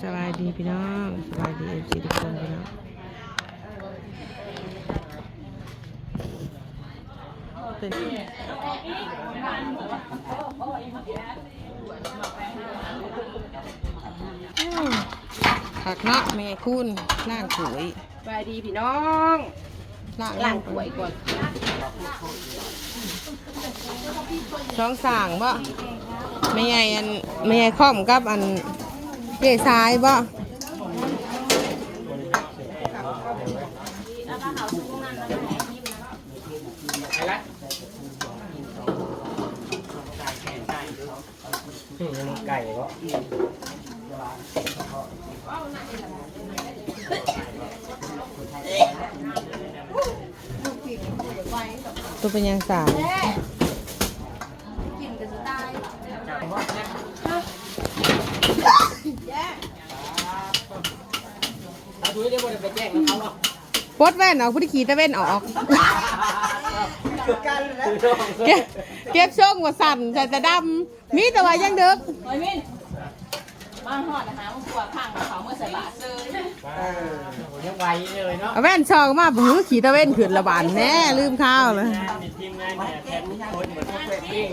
สบายดีพี่น้องสบายดีFCทุกคนพี่น้องผักเนาะแม่คุณล่างถวยสบายดีพี่น้องล่างถวยก่อนช่องสั่งบ่ไม่ใหญ่ไม่ใหญ่ข้อมกับอันเจ๊ซ้ายบ่ไก่ก็ตัวเป็นยังสายปดแว่นออกพุทธิขีตะเว่นออกเก็บช่องว่าสั่นใส่แต่ดำมีแต่ว่ายังเด็กโอ้ยมินมาหอดนะคะมันกลัวข้างกับเขาเมื่อใส่บาทซื้อยังไหวเลยเนาะแว่นช่องมาหือขีตะเว่นขืนระบาดแน่ลืมข้าวเลยทีมงานเนี่ยแทนคนเหมือนพวกเวทติ้ง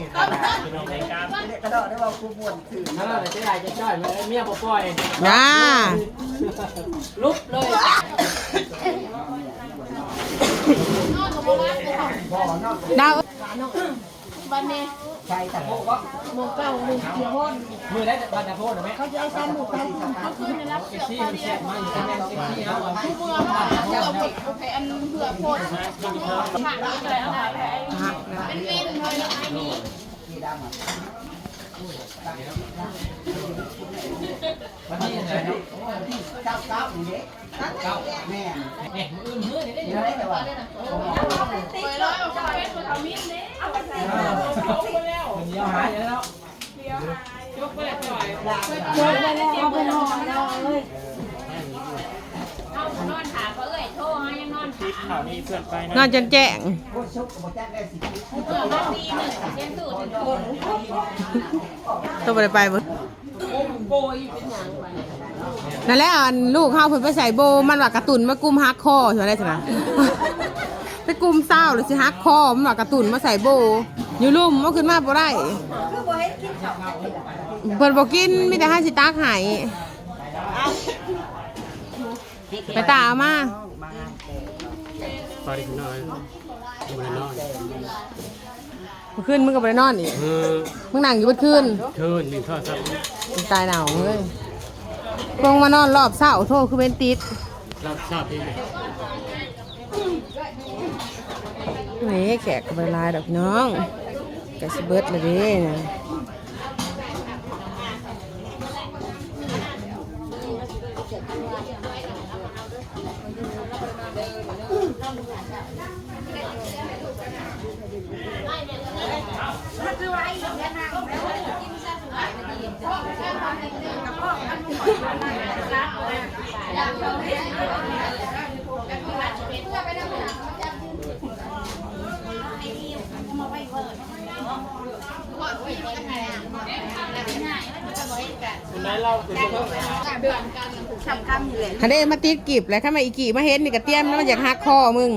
พี่น้องในการกระโดดได้ว่าคูบวนถือนั่นแหละจะได้จะจ้อยเมียบ่ปล่อยนะลุกเลยดาววันนี้ใช่แต่พวกก็โมเก้าโมเขียวพ่นมือได้แต่บันดาโพดไหมเขาจะเอาการหมูกันเขาคืนในรับเกี่ยวข้าวเนี่ยผู้เบื่อจะเอาผิดโอเคอันเบื่อพ่นหักเลยเอาหักเป็นเล่นเลยแล้วไอ้นี่วันนี้อะไรเนาะเก้าอย่างเงี้ยเก้าแม่เนี่ยมือนี่ได้ยังไงแต่ว่าไปเลยเอาไปทำมิ้นเลยเอาไปใส่แล้วเดี๋ยวหายแล้วยกไปเลยปล่อยยกไปแล้วเอาไปนอนเลยเอานอนถามเขาเลยโทรให้ยังนอนติดข่าวนี้เพื่อนไปนอนจนแจ้งต้องไปไปบ่นั่นแหละอันลูกเข้าเพิ่นไปใส่โบมันว่ากระตุนมากุมฮักคอใช่ไหมจ๊ะไปกุมเศร้าหรือสิฮักคอมันว่ากระตุนมาใส่โบอยู่ลุ่มมันขึ้นมาบ่ได้เพิ่นบ่กินมีแต่ให้สิตักให้ไปตามาพอดีคุณน้อยคุณน้อยเมื่อคืนมึงก็ไปนอนอีกมึงนั่งอยู่เมื่อคืนหนึ่งทอดครับตายหนาวเลยพวงมานอนรอบเศร้าโทษคือเป็นติดรับทราบที่นี่แขกกับลายดอกน้องแกสเบิร์ดเลยดิฮันเดมาติดกีบเลยข้ามาอีกีมาเห็นนี่กระเตี้ยมแล้วมันอยากหักคอมึง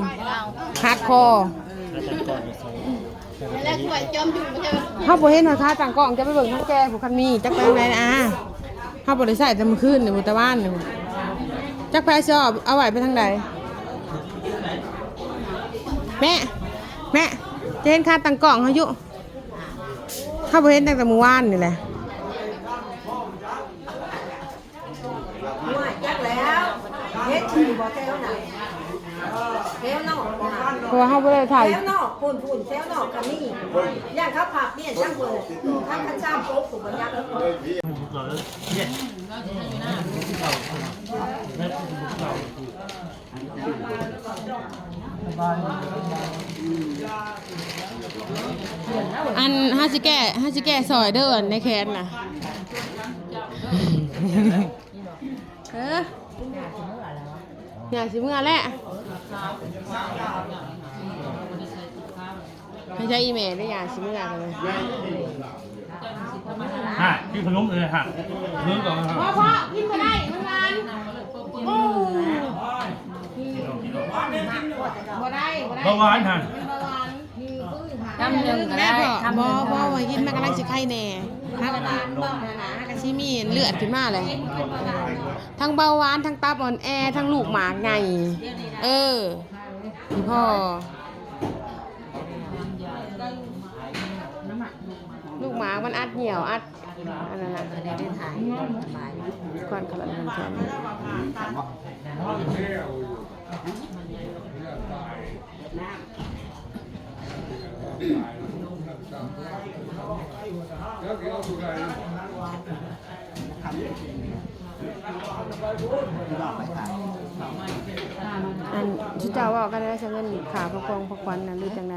หักคอเขาบอกเห็นว่าท่าต่างกล้องจะไปเบิ่งทั้งแก่ผู้คันมีจักไปไหนนะเขาบอกเลยใส่แต่เมื่อคืนในบุตรบ้านจักแพ้ชอบเอาไหวไปทางใดแม่จะเห็นค่าต่างกล้องเขาอยู่เขาบอกเห็นตั้งแต่เมื่อวานนี่แหละเพราะว่าเขาไม่ได้ถ่ายเซลนอกฝุ่นเซลนอกกับนี่ย่างเขาผักเนี่ยช่างเลยท่านข้าช่างโป๊กถูกบัญญัติอันห้าสิแก่ซอยเด้อในแคนน่ะอยากสิเมื่อแหละไม่ใช่อีเมลได้อยากสิเมื่อกันเลย ฮะกินขนมเลยฮะเรื่องก่อนนะครับ พ่อกินมาได้มันงานโอ้บ่ได้ เบาหวานฮะ ทำหนึ่งแม่พ่อบ่ว่ากินมันกำลังสิไข่แน่ฮักบ่ฮักสิมีเลือดขึ้นมาเลยทั้งเบาหวานทั้งตับอ่อนแอทั้งลูกหมากไงพี่พ่อลูกหมามันอัดเหี่ยวอัดอันนั้นน่ะได้ถ่ายก่อนขนาดนั้นแค่นี้อันชุดเจ้าว่ากันได้ใช่ไหมขาพระกองพระควันน่ะหรือจังได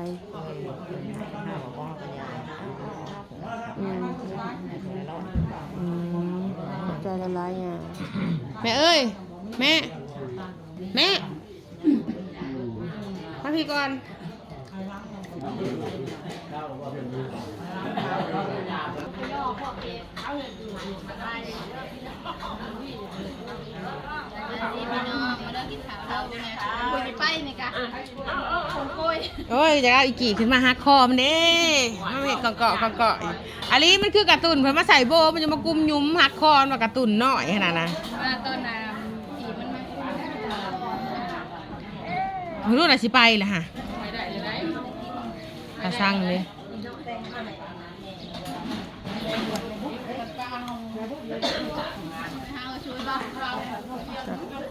ใจละลายอ่ะแม่เอ้ยแม่มาพี่ก่อนโอ้ยจะเอาอีกี่ขึ้นมาฮักคอมันเด้มาเห็ดเกาะอันนี้มันคือการ์ตูนเพิ่นมาใส่โบมันจะมากุมยุ้มฮักคอมันการ์ตูนน้อยขนาดนั้นต้นน้ำผีมันมารู้อะไรสิไปล่ะฮะกระซังเลย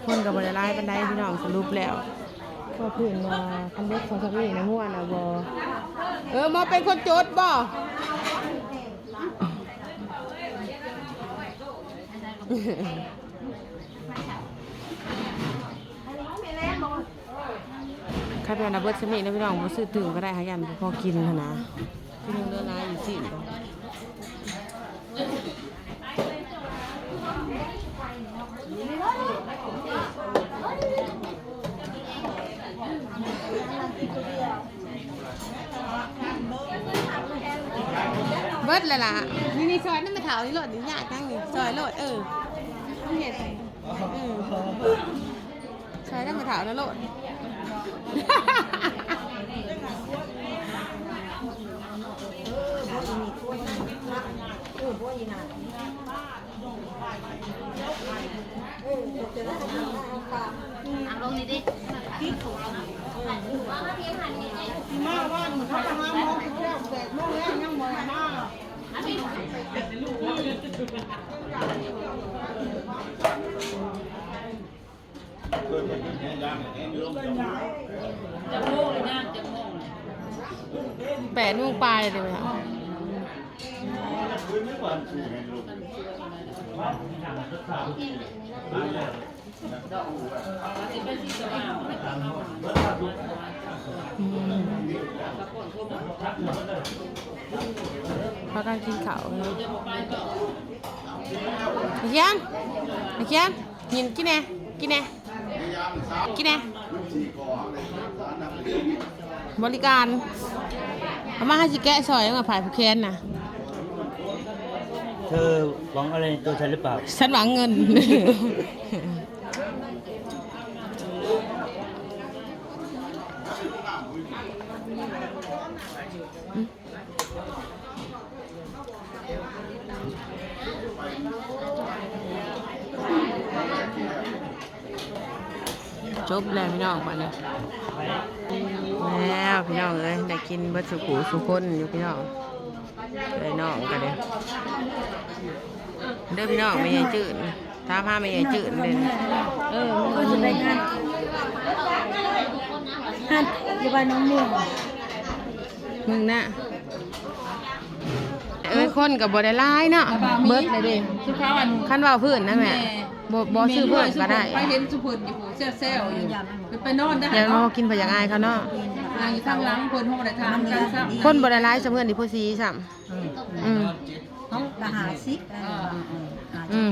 คนกับบริไลบันไดพี่น้องสรุปแล้วก็เพื่อนว่าคันเด็กของสักนี่นะม่วนอ่ะบมอเป็นคนโจทย์บ่ใครเป็นนักเบิร์ดสมิธนะพี่น้องมาซื้อตื่นก็ได้หายันพอกินนะพี่น้องเดินร้ายอยู่สิเบิร์ดเลยล่ะนี่ซอยนั่นมาเถานี่โหลดนี่ยากจังนี่ซอยโหลดเนี่ยซอยนั่นมาเถาแล้วโหลดลงนี่ดิมาว่าเขาจะมามองแก้วแตกโม่แล้วยังมองมา8 โมงปลายเลยไหมคะพากันกินข้าวเลยไอ้เขียนยินกินแน่บริการเอามาให้สิแกะซอยมาผ่ายผู้แค้นนะ เธอหวังอะไรในตัวฉันหรือเปล่า ฉันหวังเงิน จบแล้วพี่น้องมาเลยแล้วพี่น้องเอ้ยได้กินบัตรสุขุสุคนอยู่พี่น้องเลยน้องกันเลยเด้อพี่น้องไม่ใหญ่จืดถ้าพาไม่ใหญ่จืดเลยก็จะได้งานอยู่บ้านน้องเมียมึงน่ะคนกับบอได้ร้ายเนาะเบิร์ดเลยดิขั้นว่าพื้นนะแม่บอซื้อเพื่อนก็ได้ไปเห็นสุพรรณอยู่เซลอยู่ไปนอนได้อย่างเรากินไปอย่างอายเขาเนาะอยู่ทางหลังคนห้องอะไรทางกันซ้ำคนบอได้ร้ายเสมือนที่พูดซีซ้ำน้องหาซิก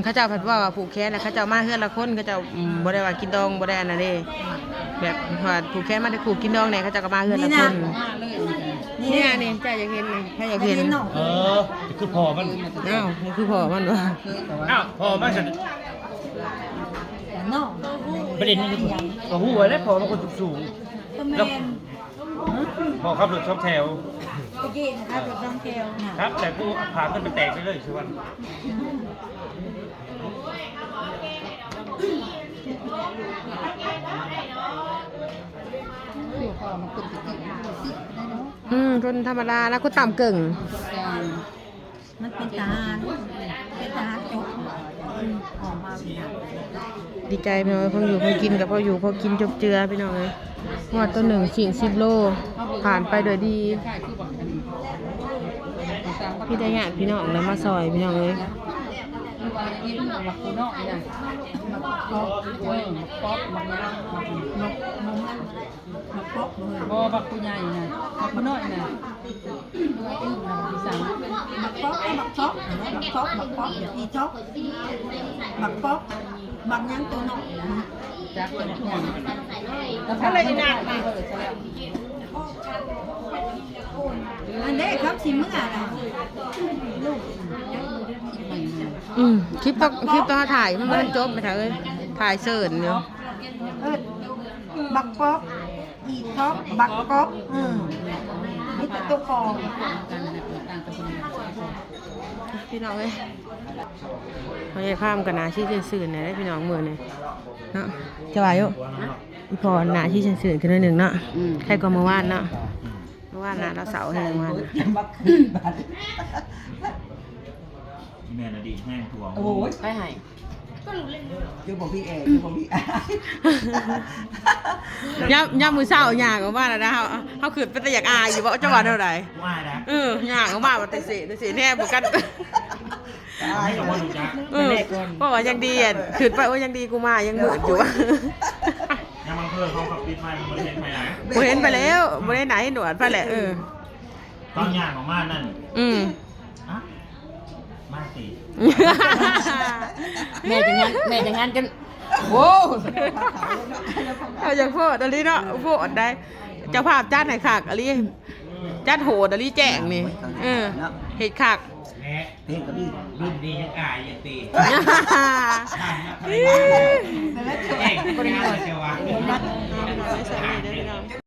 เขาเจ้าผัดว่าผูกแขนแล้วเขาเจ้ามาเฮือนละคนเขาเจ้าบ่ได้ว่ากินดองบ่ได้อันนั้นเด้แบบว่าผูกแขนมาได้ผูกกินดองเนี่ยเขาเจ้าก็มาเฮือนละคน มาเลย นี่นะนี่เจ้าอยากเห็นนี่ถ้าอยากเห็น คือพอมัน อ้าวมันคือพ่อมันวะ อ้าวพอมันจะ นอก ประเด็นนี้ก็หูไว้แล้วพอมันคนสูง ตัวแมน พอขับรถชอบแถว ตะกี้นะครับรถน้องแก้วน่ะ ครับแต่กูพาขึ้นไปแตกไปเลยสิวัน คือพอมันคนติดคนธรรมดาแล้วก็ต่ำเก่ง มันเป็นทหารจบออกมาเป็น ดีใจพี่น้องพออยู่พอกินกับพออยู่พอกินจบเจือพี่น้องเลยงวดตัว1 10 โลผ่านไปโดยดี ใช่คือบอกอันนี้ พี่ได้งานพี่น้องเลยมาซอยพี่น้องเลย คือว่าอย่างนี้มันบักกูนอกนี่นะบักป๊อกบักป๊อกบักยางบักมาป๊อกเลย บ่บักกูใหญ่นะบักกูน้อยนะตัวอื่นนะบักอีสาน บักป๊อกบักป๊อกอีช็อกบักป๊อกบักยังตัวน้อยนะ จักเป็นอย่างแล้วพาไปหนักมาเปิดซะแล้ว อันนี้ครับชิมเมื่อไหร่ลูก คลิปต้องถ่ายมันจบไปเถอะเอ้ยถ่ายเสิร์นอยู่ บักป๊อกอีช็อกบักป๊อกนี่เป็นตัวฟอง การในต่างตะบน พี่น้องเอ้ยเขาจะพามกันหนาชี้สื่นๆเนี่ยได้พี่น้องมือเนี่ยเนาะจะไหวอยู่พอหนาชี้สื่นๆกันหน่อยหนึ่งเนาะใครก็เมื่อวานเนาะเมื่อวานนะเราเสาร์แห่งวัน แม่นดีแห้งทวง โอ้ย ไปไหน คือผมพี่เอ๋คือผมพี่ ย่ำมือเศร้าหยางออกมาแล้วนะเขาขืนเป็นแต่อยากอายอยู่ว่าจะว่าเท่าไหร่ ว่านะ หยางออกมาว่าแต่เสียแน่บุกัน ไม่ต้องว่าดูจัก เพราะว่ายังดีอ่ะขืนไปว่ายังดีกูมายังเหมือนอยู่ ยังบางเพื่อนเขาขับปิดไม้มันเห็นไปไหน กูเห็นไปแล้วไม่ได้ไหนหนวดไปแหละตอนย่างของมานั่นมาสิ แม่จะงานกันโว้เอาอย่างพูดอะไรเนาะพูดได้เจ้าภาพจัดไหนขากอะไรจัดโหดอะไรแจ้งนี่เหตุขาก เพลงก็ดีรุ่นดียังกายยังตีเองก็ได้เจ้าวะ